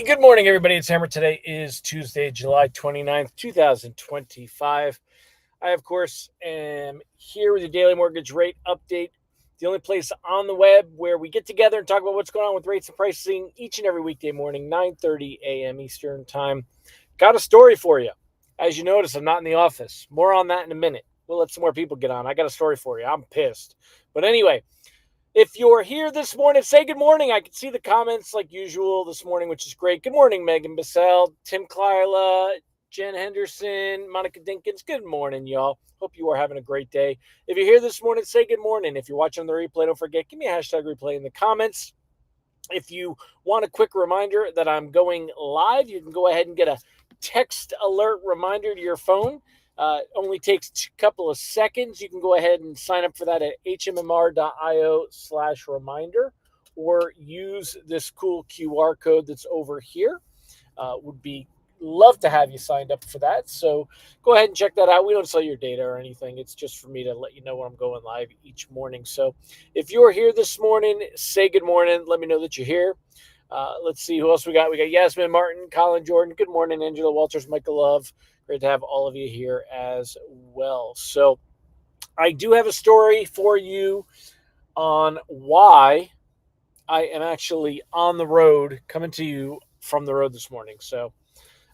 Hey, good morning, everybody. It's Hammer. Today is Tuesday, July 29th, 2025. I, of course, am here with your daily mortgage rate update, the only place on the web where we get together and talk about what's going on with rates and pricing each and every weekday morning, 9:30 a.m. Eastern Time. Got a story for you. As you notice, I'm not in the office. More on that in a minute. We'll let some more people get on. I got a story for you. I'm pissed. But anyway, if you're here this morning, say good morning. I can see the comments like usual this morning, which is great. Good morning, Megan Bissell, Tim Klyla, Jen Henderson, Monica Dinkins. Good morning, y'all. Hope you are having a great day. If you're here this morning, say good morning. If you're watching the replay, don't forget, give me a hashtag replay in the comments. If you want a quick reminder that I'm going live, you can go ahead and get a text alert reminder to your phone. Only takes a couple of seconds. You can go ahead and sign up for that at hmmr.io/reminder or use this cool QR code that's over here. Would be love to have you signed up for that. So go ahead and check that out. We don't sell your data or anything. It's just for me to let you know when I'm going live each morning. So if you're here this morning, say good morning. Let me know that you're here. Let's see who else we got. We got Yasmin Martin, Colin Jordan. Good morning, Angela Walters, Michael Love. Great to have all of you here as well. So I do have a story for you on why I am actually on the road coming to you from the road this morning. So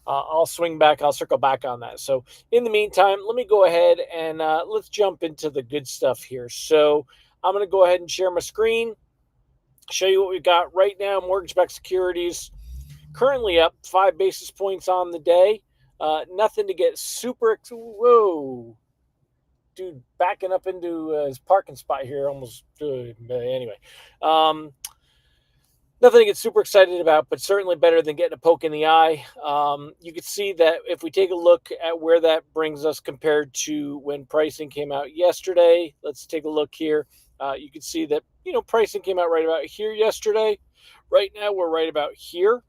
I'll swing back. I'll circle back on that. So in the meantime, let me go ahead and let's jump into the good stuff here. So I'm going to go ahead and share my screen, show you what we've got right now. Mortgage-backed securities currently up 5 basis points on the day. Nothing to get super. Whoa, dude, backing up into his parking spot here almost. Anyway. Nothing to get super excited about, but certainly better than getting a poke in the eye. You can see that if we take a look at where that brings us compared to when pricing came out yesterday, let's take a look here. You can see that, pricing came out right about here yesterday. Right now, we're right about here.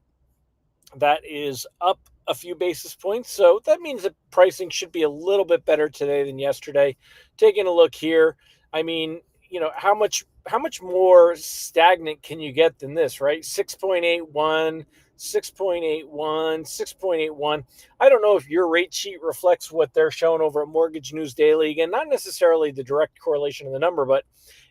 That is up a few basis points. So that means that pricing should be a little bit better today than yesterday. Taking a look here, I mean, how much more stagnant can you get than this, right? 6.81, 6.81, 6.81. I don't know if your rate sheet reflects what they're showing over at Mortgage News Daily. Again, not necessarily the direct correlation of the number, but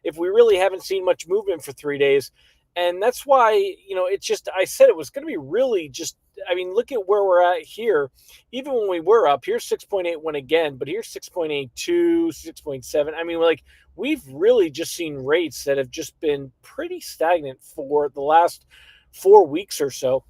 if we really haven't seen much movement for 3 days, and that's why, it's just, I said it was going to be really just, look at where we're at here. Even when we were up, here's 6.81 again, but here's 6.82, 6.7. We've really just seen rates that have just been pretty stagnant for the last 4 weeks or so.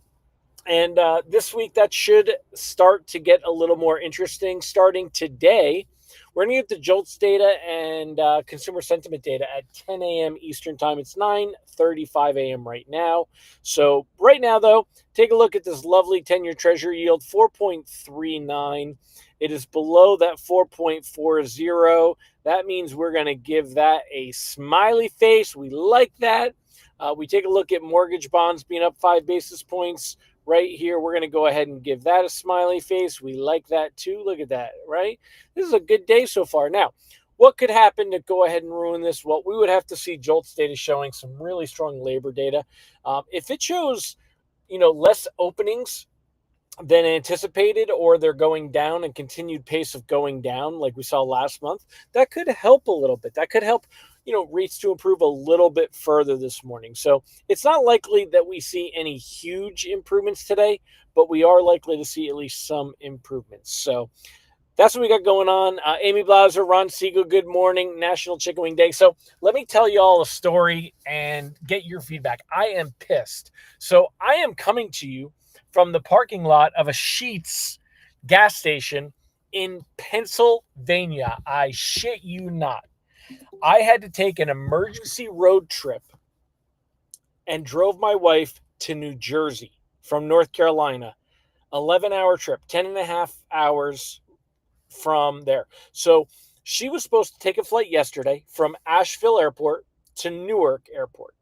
And this week, that should start to get a little more interesting. Starting today, we're going to get the JOLTS data and consumer sentiment data at 10 a.m. Eastern Time. It's 9:35 a.m. right now. So right now, though, take a look at this lovely 10-year Treasury yield, 4.39. It is below that 4.40. That means we're going to give that a smiley face. We like that. We take a look at mortgage bonds being up 5 basis points. Right here, we're going to go ahead and give that a smiley face. We like that too. Look at that, right? This is a good day so far. Now, what could happen to go ahead and ruin this? Well, we would have to see JOLTS data showing some really strong labor data. If it shows, less openings than anticipated, or they're going down and continued pace of going down like we saw last month, that could help a little bit. That could help rates to improve a little bit further this morning. So it's not likely that we see any huge improvements today, but we are likely to see at least some improvements. So that's what we got going on. Amy Blauser, Ron Siegel, good morning. National Chicken Wing Day. So let me tell you all a story and get your feedback. I am pissed. So I am coming to you from the parking lot of a Sheetz gas station in Pennsylvania. I shit you not. I had to take an emergency road trip and drove my wife to New Jersey from North Carolina. 11-hour trip, 10 and a half hours from there. So she was supposed to take a flight yesterday from Asheville Airport to Newark Airport.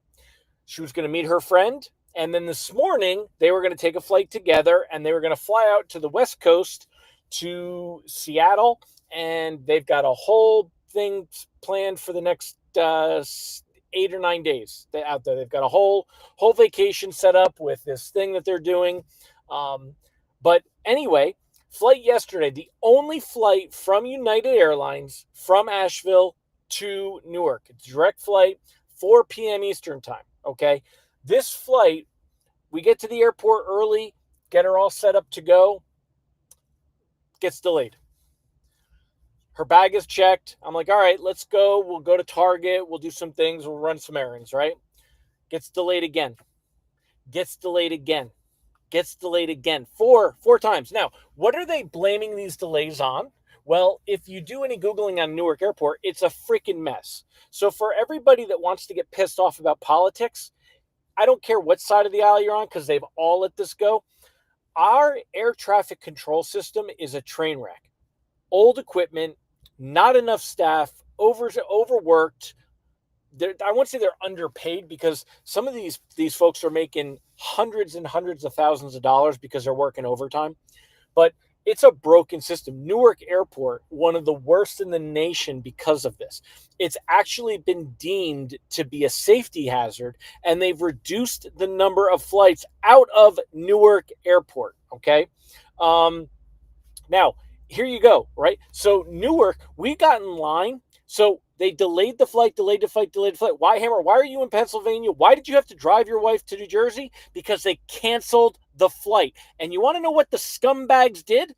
She was going to meet her friend, and then this morning they were going to take a flight together, and they were going to fly out to the West Coast to Seattle, and they've got a whole thing planned for the next 8 or 9 days out there. They've got a whole vacation set up with this thing that they're doing. But anyway, flight yesterday, the only flight from United Airlines from Asheville to Newark. It's a direct flight, 4 p.m. Eastern time. Okay. This flight, we get to the airport early, get her all set up to go, gets delayed. Her bag is checked. I'm like, all right, let's go. We'll go to Target. We'll do some things. We'll run some errands, right? Gets delayed again. Gets delayed again. Gets delayed again. Four times. Now, what are they blaming these delays on? Well, if you do any Googling on Newark Airport, it's a freaking mess. So for everybody that wants to get pissed off about politics, I don't care what side of the aisle you're on because they've all let this go. Our air traffic control system is a train wreck. Old equipment, not enough staff, overworked. I won't say they're underpaid because some of these folks are making hundreds and hundreds of thousands of dollars because they're working overtime. But it's a broken system. Newark Airport, one of the worst in the nation because of this. It's actually been deemed to be a safety hazard, and they've reduced the number of flights out of Newark Airport, okay? Now, here you go, right? So Newark, we got in line. So they delayed the flight. Why, Hammer? Why are you in Pennsylvania? Why did you have to drive your wife to New Jersey? Because they canceled the flight. And you want to know what the scumbags did?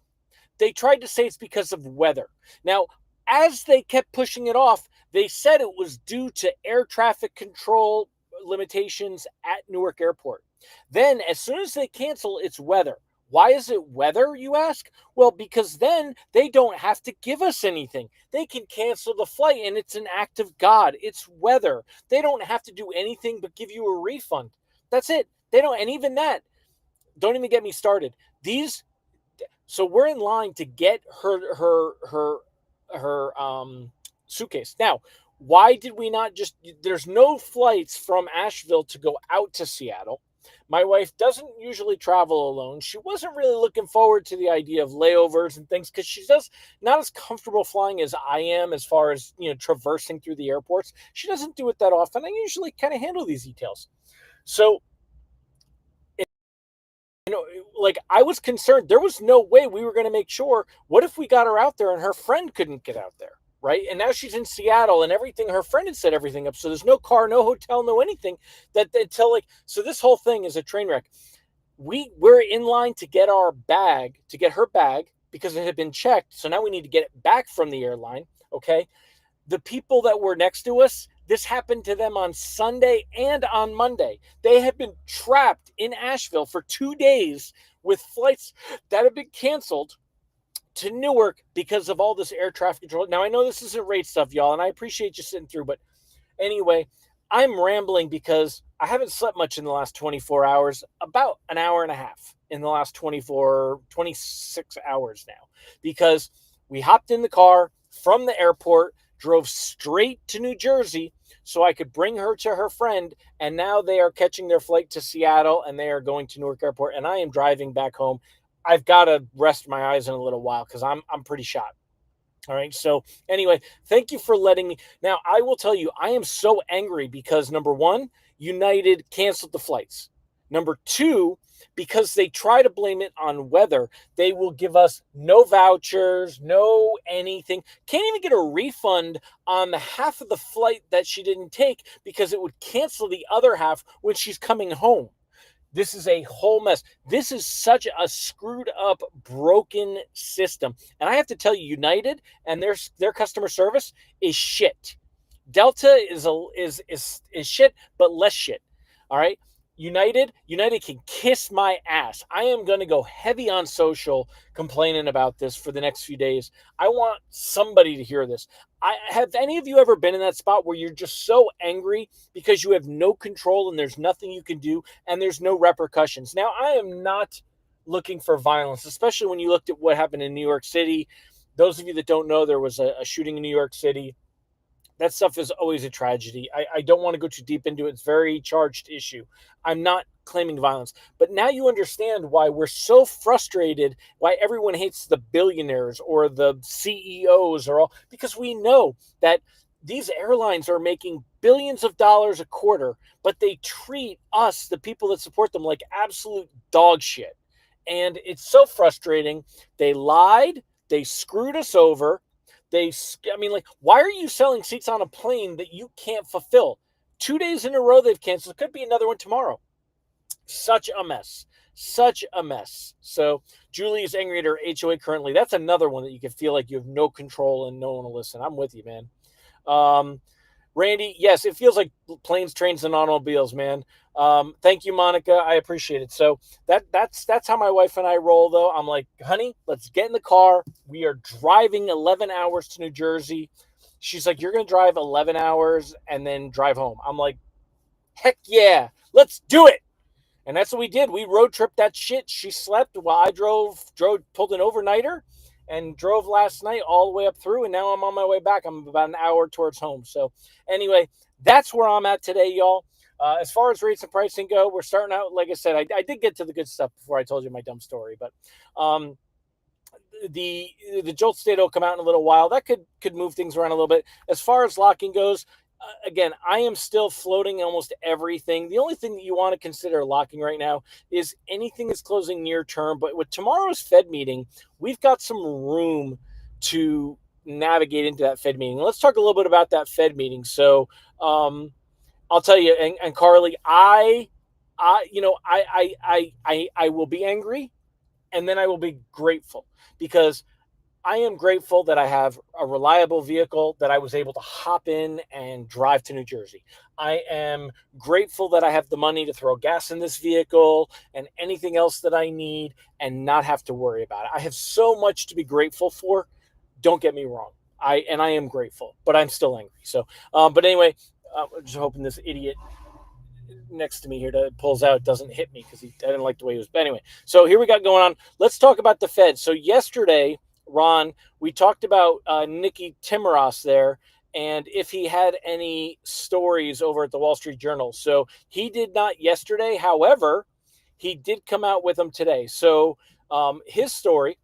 They tried to say it's because of weather. Now, as they kept pushing it off, they said it was due to air traffic control limitations at Newark Airport. Then, as soon as they cancel, it's weather. Why is it weather, you ask? Well, because then they don't have to give us anything. They can cancel the flight, and it's an act of God. It's weather. They don't have to do anything but give you a refund. That's it. They don't, and even that, don't even get me started. So we're in line to get her suitcase. Now, why did we not there's no flights from Asheville to go out to Seattle. My wife doesn't usually travel alone. She wasn't really looking forward to the idea of layovers and things because she's not as comfortable flying as I am as far as, traversing through the airports. She doesn't do it that often. I usually kind of handle these details. So, I was concerned. There was no way we were going to make sure. What if we got her out there and her friend couldn't get out there? Right. And now she's in Seattle and everything. Her friend had set everything up. So there's no car, no hotel, no anything so this whole thing is a train wreck. We're in line to get her bag because it had been checked. So now we need to get it back from the airline. Okay. The people that were next to us, this happened to them on Sunday and on Monday. They had been trapped in Asheville for 2 days with flights that have been canceled to Newark because of all this air traffic control. Now, I know this isn't rate stuff, y'all, and I appreciate you sitting through, but anyway, I'm rambling because I haven't slept much in the last 24 hours, about an hour and a half in the last 26 hours now, because we hopped in the car from the airport, drove straight to New Jersey so I could bring her to her friend, and now they are catching their flight to Seattle, and they are going to Newark Airport, and I am driving back home. I've got to rest my eyes in a little while because I'm pretty shot. All right. So anyway, thank you for letting me. Now, I will tell you, I am so angry because number one, United canceled the flights. Number two, because they try to blame it on weather, they will give us no vouchers, no anything. Can't even get a refund on the half of the flight that she didn't take because it would cancel the other half when she's coming home. This is a whole mess. This is such a screwed up, broken system. And I have to tell you, United and their customer service is shit. Delta is shit, but less shit. All right. United can kiss my ass. I am going to go heavy on social complaining about this for the next few days. I want somebody to hear this. Have any of you ever been in that spot where you're just so angry because you have no control and there's nothing you can do and there's no repercussions? Now, I am not looking for violence, especially when you looked at what happened in New York City. Those of you that don't know, there was a shooting in New York City. That stuff is always a tragedy. I don't want to go too deep into it. It's a very charged issue. I'm not claiming violence. But now you understand why we're so frustrated, why everyone hates the billionaires or the CEOs or all, because we know that these airlines are making billions of dollars a quarter, but they treat us, the people that support them, like absolute dog shit. And it's so frustrating. They lied, they screwed us over. I mean, like, why are you selling seats on a plane that you can't fulfill? 2 days in a row they've canceled. Could be another one tomorrow. Such a mess. Such a mess. So Julie is angry at her HOA currently. That's another one that you can feel like you have no control and no one will listen. I'm with you, man. Randy, yes, it feels like planes, trains, and automobiles, man. Thank you, Monica. I appreciate it. So that's how my wife and I roll, though. I'm like, honey, let's get in the car. We are driving 11 hours to New Jersey. She's like, you're gonna drive 11 hours and then drive home. I'm like, heck yeah, let's do it. And that's what we did. We road tripped that shit. She slept while I pulled an overnighter and drove last night all the way up through. And now I'm on my way back. I'm about an hour towards home. So anyway, that's where I'm at today, y'all. As far as rates and pricing go, we're starting out, like I said, I did get to the good stuff before I told you my dumb story, but the Jolt data will come out in a little while. That could move things around a little bit. As far as locking goes, again, I am still floating almost everything. The only thing that you want to consider locking right now is anything that's closing near term. But with tomorrow's Fed meeting, we've got some room to navigate into that Fed meeting. Let's talk a little bit about that Fed meeting. So I'll tell you, and Carly, I will be angry, and then I will be grateful because I am grateful that I have a reliable vehicle that I was able to hop in and drive to New Jersey. I am grateful that I have the money to throw gas in this vehicle and anything else that I need and not have to worry about it. I have so much to be grateful for. Don't get me wrong. I am grateful, but I'm still angry. So, but anyway, I'm just hoping this idiot next to me here pulls out doesn't hit me because I didn't like the way he was. But anyway, so here we got going on. Let's talk about the Fed. So yesterday, Ron, we talked about Nicky Timiraos there and if he had any stories over at the Wall Street Journal. So he did not yesterday. However, he did come out with them today. So his story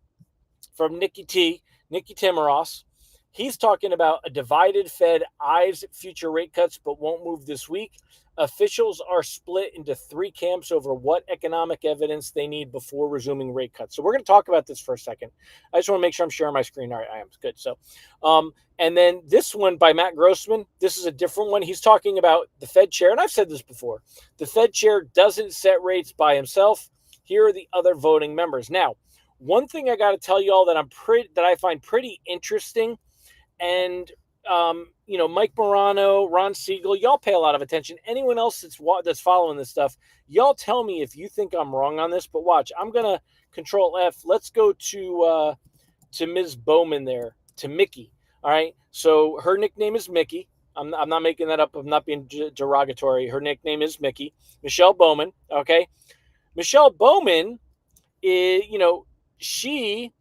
from Nicky Timiraos, he's talking about a divided Fed eyes future rate cuts but won't move this week. Officials are split into three camps over what economic evidence they need before resuming rate cuts. So we're going to talk about this for a second. I just want to make sure I'm sharing my screen. All right, I am. Good. So, and then this one by Matt Grossman, this is a different one. He's talking about the Fed chair, and I've said this before. The Fed chair doesn't set rates by himself. Here are the other voting members. Now, one thing I got to tell you all that I find pretty interesting, and Mike Morano, Ron Siegel, y'all pay a lot of attention. Anyone else that's following this stuff, y'all tell me if you think I'm wrong on this. But watch, I'm gonna Control F. Let's go to Ms. Bowman there, to Mickey. All right, so her nickname is Mickey. I'm not making that up. I'm not being derogatory. Her nickname is Mickey. Michelle Bowman. Okay, Michelle Bowman is, she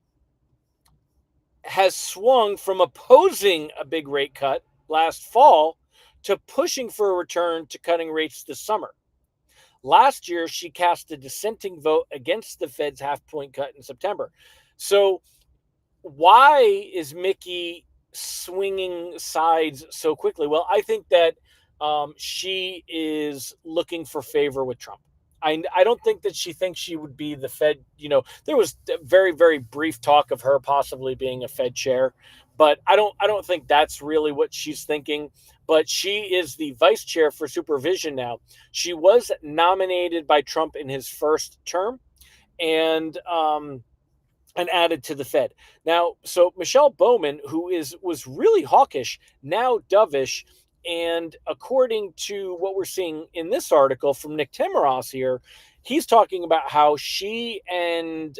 has swung from opposing a big rate cut last fall to pushing for a return to cutting rates this summer. Last year, she cast a dissenting vote against the Fed's half-point cut in September. So why is Mickey swinging sides so quickly? Well, I think that she is looking for favor with Trump. I don't think that she thinks she would be the Fed. There was very, very brief talk of her possibly being a Fed chair, but I don't think that's really what she's thinking. But she is the vice chair for supervision now. She was nominated by Trump in his first term and added to the Fed. Now, so Michelle Bowman, who was really hawkish, now dovish. And according to what we're seeing in this article from Nick Timiraos here, he's talking about how she and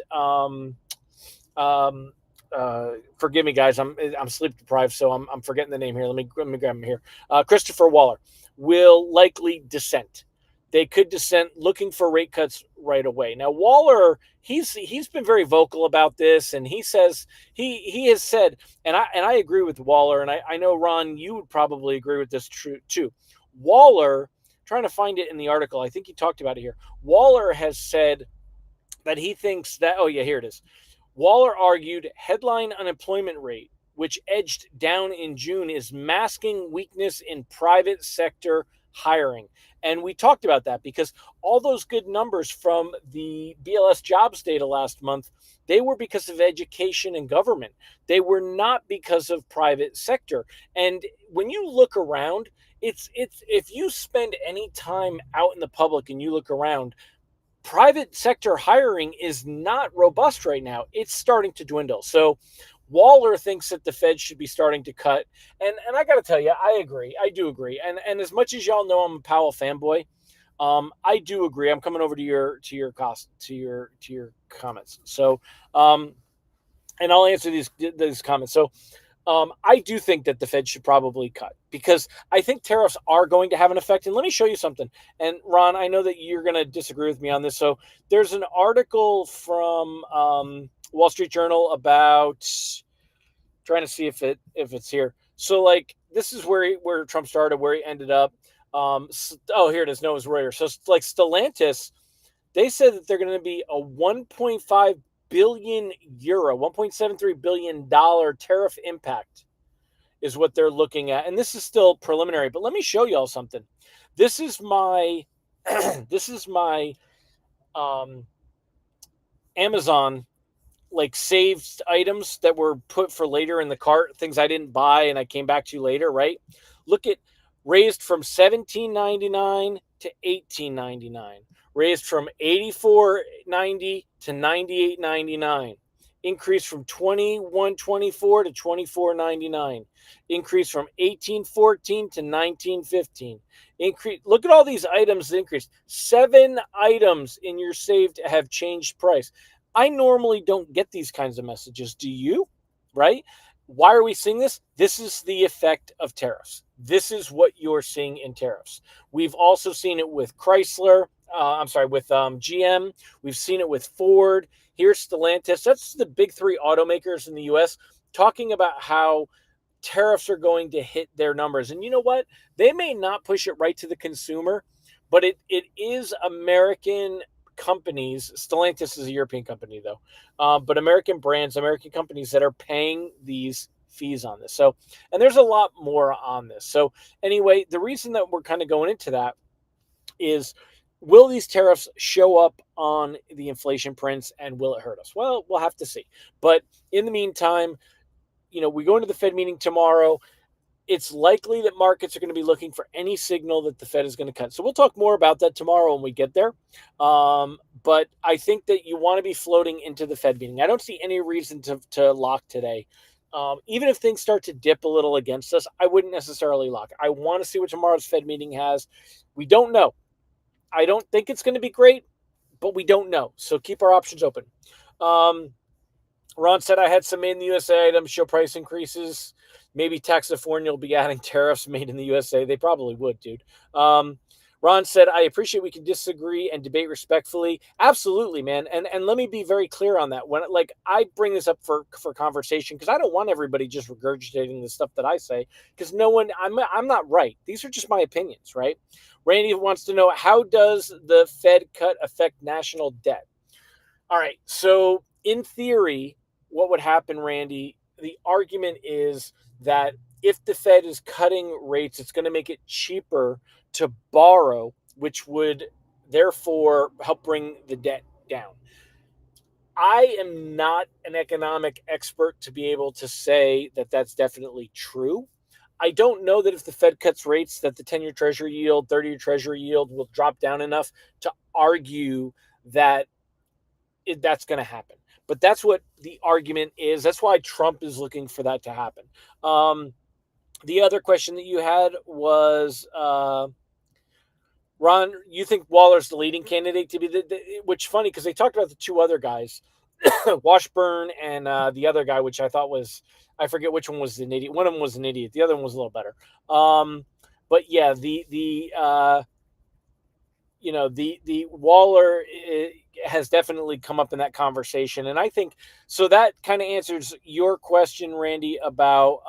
forgive me, guys, I'm sleep deprived, so I'm forgetting the name here. Let me grab him here. Christopher Waller will likely dissent. They could dissent, looking for rate cuts right away. Now, Waller, he's been very vocal about this, and he says he has said, and I agree with Waller, and I know, Ron, you would probably agree with this too. Waller, trying to find it in the article, I think he talked about it here. Waller has said that he thinks that, oh yeah, here it is. Waller argued headline unemployment rate which edged down in June, is masking weakness in private sector hiring. And we talked about that because all those good numbers from the BLS jobs data last month, they were because of education and government. They were not because of private sector. And when you look around, it's if you spend any time out in the public and you look around, private sector hiring is not robust right now. It's starting to dwindle. So Waller thinks that the Fed should be starting to cut. And I got to tell you, I agree. I do agree. And as much as y'all know I'm a Powell fanboy, I do agree. I'm coming over to your comments. So and I'll answer these comments. So I do think that the Fed should probably cut because I think tariffs are going to have an effect. And let me show you something. And Ron, I know that you're going to disagree with me on this. So there's an article from Wall Street Journal about trying to see if it's here. So like this is where Trump started, where he ended up. Here it is. No, it was Reuters. So like Stellantis, they said that they're going to be a 1.5 billion euro, $1.73 billion tariff impact is what they're looking at. And this is still preliminary, but let me show y'all something. This is my this is my Amazon like saved items that were put for later in the cart, things I didn't buy and I came back to later, right? Look at raised from $17.99 to $18.99, raised from $84.90 to $98.99, increased from $21.24 to $24.99, increased from $18.14 to $19.15. Increase. Look at all these items increased. 7 items in your saved have changed price. I normally don't get these kinds of messages. Do you? Right? Why are we seeing this? This is the effect of tariffs. This is what you're seeing in tariffs. We've also seen it with Chrysler. With GM. We've seen it with Ford. Here's Stellantis. That's the big 3 automakers in the U.S. talking about how tariffs are going to hit their numbers. And you know what? They may not push it right to the consumer, but it is American companies. Stellantis is a European company, though, but American brands, American companies that are paying these fees on this. So, and there's a lot more on this. So, anyway, the reason that we're kind of going into that is, will these tariffs show up on the inflation prints and will it hurt us? Well, we'll have to see. But in the meantime, we go into the Fed meeting tomorrow. It's likely that markets are going to be looking for any signal that the Fed is going to cut. So we'll talk more about that tomorrow when we get there. But I think that you want to be floating into the Fed meeting. I don't see any reason to lock today. Even if things start to dip a little against us, I wouldn't necessarily lock. I want to see what tomorrow's Fed meeting has. We don't know. I don't think it's going to be great, but we don't know. So keep our options open. Ron said I had some made in the USA items show price increases. Maybe Taxifornia will be adding tariffs made in the USA. They probably would, dude. Ron said, I appreciate we can disagree and debate respectfully. Absolutely, man. And let me be very clear on that. When I bring this up for conversation, because I don't want everybody just regurgitating the stuff that I say, because I'm not right. These are just my opinions, right? Randy wants to know, how does the Fed cut affect national debt? All right. So in theory, what would happen, Randy? The argument is that if the Fed is cutting rates, it's going to make it cheaper to borrow, which would therefore help bring the debt down. I am not an economic expert to be able to say that that's definitely true. I don't know that if the Fed cuts rates that the 10-year Treasury yield, 30-year Treasury yield will drop down enough to argue that that's going to happen. But that's what the argument is. That's why Trump is looking for that to happen. The other question that you had was, Ron, you think Waller's the leading candidate to be which funny because they talked about the 2 other guys, Washburn and the other guy, which I thought was, I forget which one was an idiot. One of them was an idiot. The other one was a little better. But yeah, the Waller has definitely come up in that conversation. And I think, so that kind of answers your question, Randy, about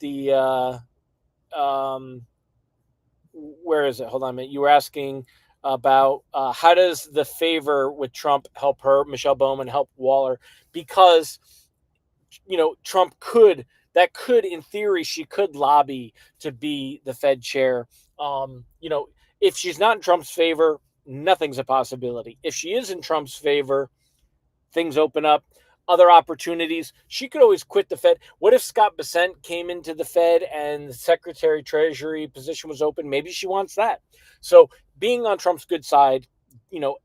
the, where is it? Hold on a minute. You were asking about how does the favor with Trump help her, Michelle Bowman, help Waller? Because Trump could in theory she could lobby to be the Fed chair. If she's not in Trump's favor, nothing's a possibility. If she is in Trump's favor, things open up, other opportunities. She could always quit the Fed. What if Scott Bessent came into the Fed and the Secretary Treasury position was open? Maybe she wants that. So being on Trump's good side,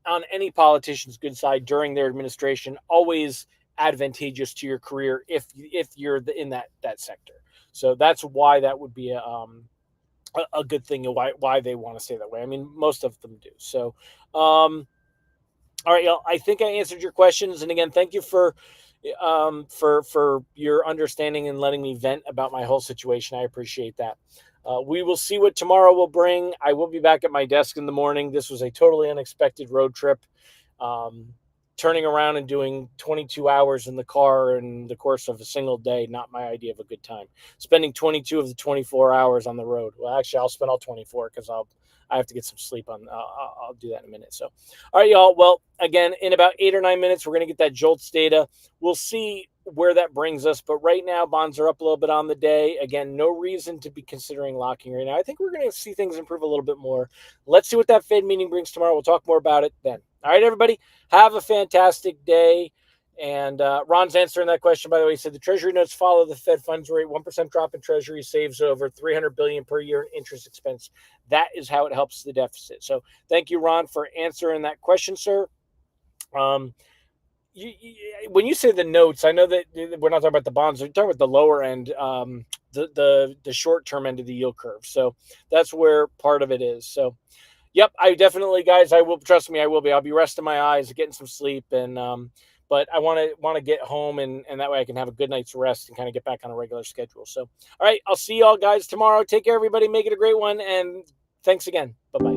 on any politician's good side during their administration, always advantageous to your career if you're in that sector. So that's why that would be a good thing, and why they want to stay that way. I mean, most of them do. So, all right, y'all. I think I answered your questions, and again, thank you for your understanding and letting me vent about my whole situation. I appreciate that. We will see what tomorrow will bring. I will be back at my desk in the morning. This was a totally unexpected road trip. Turning around and doing 22 hours in the car in the course of a single day, not my idea of a good time. Spending 22 of the 24 hours on the road. Well, actually, I'll spend all 24 because I have to get some sleep on. I'll do that in a minute. So, all right, y'all. Well, again, in about 8 or 9 minutes, we're going to get that JOLTS data. We'll see where that brings us. But right now, bonds are up a little bit on the day. Again, no reason to be considering locking right now. I think we're going to see things improve a little bit more. Let's see what that Fed meeting brings tomorrow. We'll talk more about it then. All right, everybody, have a fantastic day. And Ron's answering that question, by the way. He said the Treasury notes follow the Fed funds rate. 1% drop in Treasury saves over $300 billion per year in interest expense. That is how it helps the deficit. So thank you, Ron, for answering that question, sir. When you say the notes, I know that we're not talking about the bonds. We're talking about the lower end, the short-term end of the yield curve. So that's where part of it is. So yep, I definitely, guys, I will, trust me, I will be. I'll be resting my eyes, getting some sleep, and but I want to get home, and that way I can have a good night's rest and kind of get back on a regular schedule. So, all right, I'll see y'all guys tomorrow. Take care, everybody. Make it a great one, and thanks again. Bye-bye.